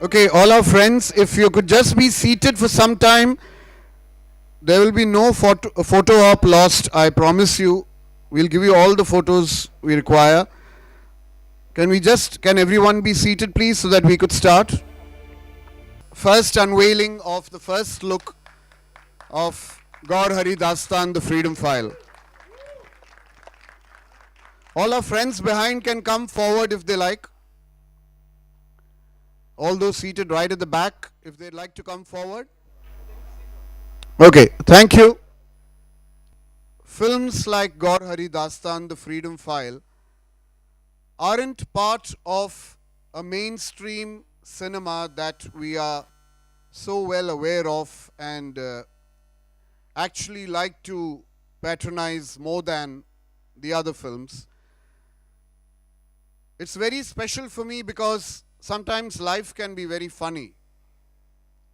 Okay, all our friends, if you could just be seated for some time, there will be no photo op lost, I promise you. We'll give you all the photos we require. Can everyone be seated please so that we could start? First unveiling of the first look of GOUR DASTAAN, the Freedom File. All our friends behind can come forward if they like. All those seated right at the back, if they'd like to come forward. Okay, thank you. Films like GOUR DASTAAN, the Freedom File, aren't part of a mainstream cinema that we are so well aware of and actually like to patronize more than the other films. It's very special for me because sometimes life can be very funny.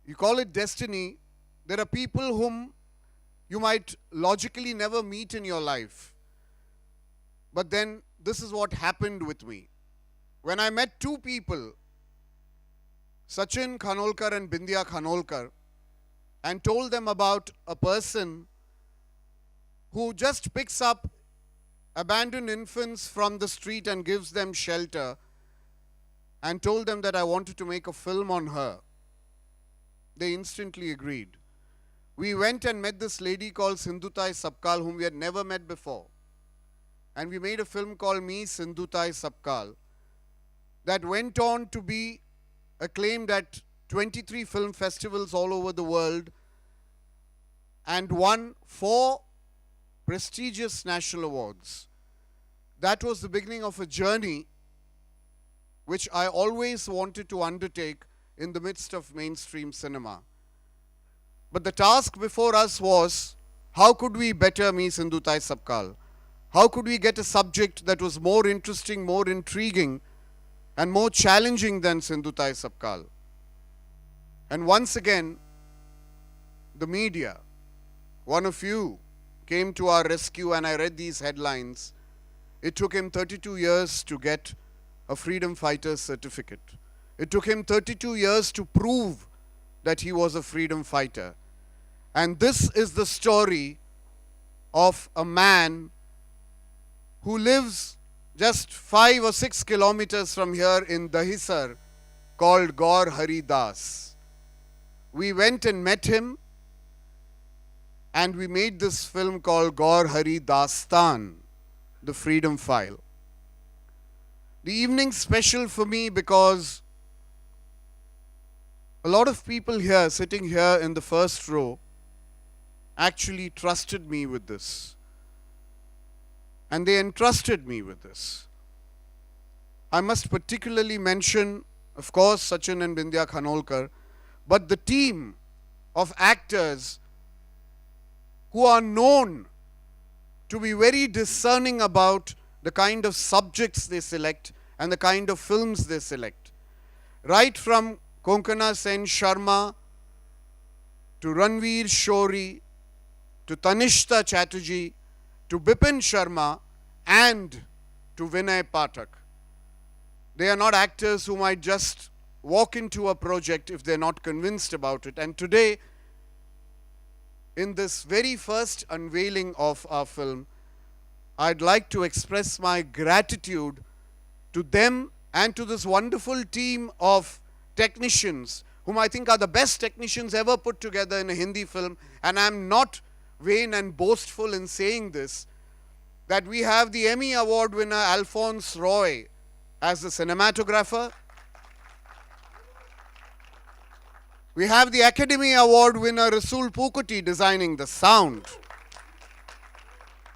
You call it destiny. There are people whom you might logically never meet in your life. But then this is what happened with me. When I met two people, Sachin Khanolkar and Bindiya Khanolkar, and told them about a person who just picks up abandoned infants from the street and gives them shelter, and told them that I wanted to make a film on her. They instantly agreed. We went and met this lady called Sindhutai Sabkal, whom we had never met before. And we made a film called Me, Sindhutai Sabkal, that went on to be acclaimed at 23 film festivals all over the world and won 4 prestigious national awards. That was the beginning of a journey which I always wanted to undertake in the midst of mainstream cinema. But the task before us was, how could we better Me, Sindhutai Sabkal? How could we get a subject that was more interesting, more intriguing, and more challenging than Sindhutai Sabkal? And once again, the media, one of you, came to our rescue, and I read these headlines. It took him 32 years to get a freedom fighter's certificate. It took him 32 years to prove that he was a freedom fighter. And this is the story of a man who lives just 5 or 6 kilometers from here in Dahisar, called GOUR Das. We went and met him, and we made this film called GOUR DASTAAN, the Freedom File. The evening's special for me because a lot of people here, sitting here in the first row, actually trusted me with this. And they entrusted me with this. I must particularly mention, of course, Sachin and Bindiya Khanolkar, but the team of actors who are known to be very discerning about the kind of subjects they select and the kind of films they select. Right from Konkana Sen Sharma to Ranveer Shori to Tanishta Chatterjee to Bipin Sharma and to Vinay Pathak. They are not actors who might just walk into a project if they're not convinced about it. And today, in this very first unveiling of our film, I'd like to express my gratitude to them and to this wonderful team of technicians, whom I think are the best technicians ever put together in a Hindi film. And I'm not vain and boastful in saying this, that we have the Emmy Award winner Alphonse Roy as the cinematographer. We have the Academy Award winner Rasool Pukuti designing the sound.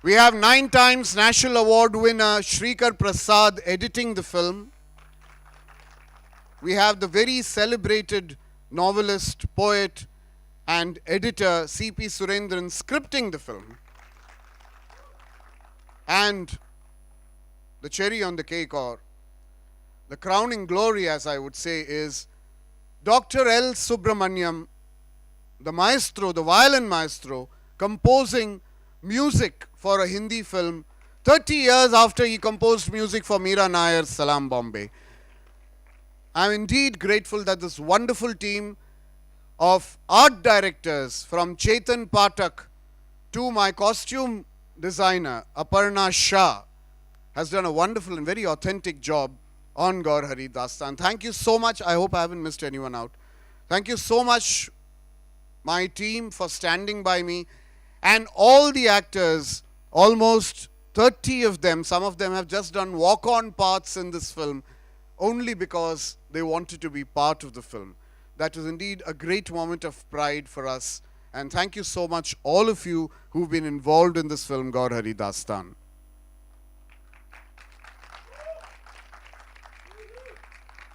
We have 9 times National Award winner Shrikar Prasad editing the film. We have the very celebrated novelist, poet, and editor C.P. Surendran scripting the film. And the cherry on the cake, or the crowning glory, as I would say, is Dr. L. Subramaniam, the maestro, the violin maestro, composing music for a Hindi film 30 years after he composed music for Meera Nair's Salam Bombay. I'm indeed grateful that this wonderful team of art directors, from Chetan Pathak to my costume designer Aparna Shah, has done a wonderful and very authentic job on GOUR Hari Dastaan. Thank you so much. I hope I haven't missed anyone out. Thank you so much, my team, for standing by me, and all the actors, almost 30 of them. Some of them have just done walk-on parts in this film only because they wanted to be part of the film. That is indeed a great moment of pride for us. And thank you so much, all of you who've been involved in this film, GOUR Hari Dastaan.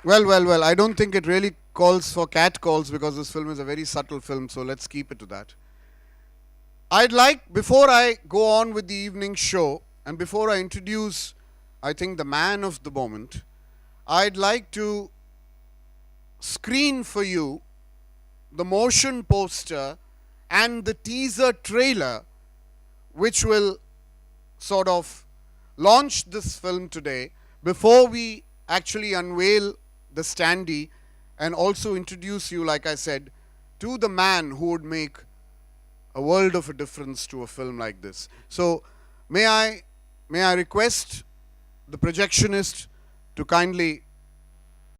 Well, I don't think it really calls for cat calls because this film is a very subtle film, so let's keep it to that. I'd like, before I go on with the evening show, and before I introduce, I think, the man of the moment, I'd like to screen for you the motion poster and the teaser trailer which will sort of launch this film today before we actually unveil the standee and also introduce you, like I said, to the man who would make a world of a difference to a film like this. So may I request the projectionist to kindly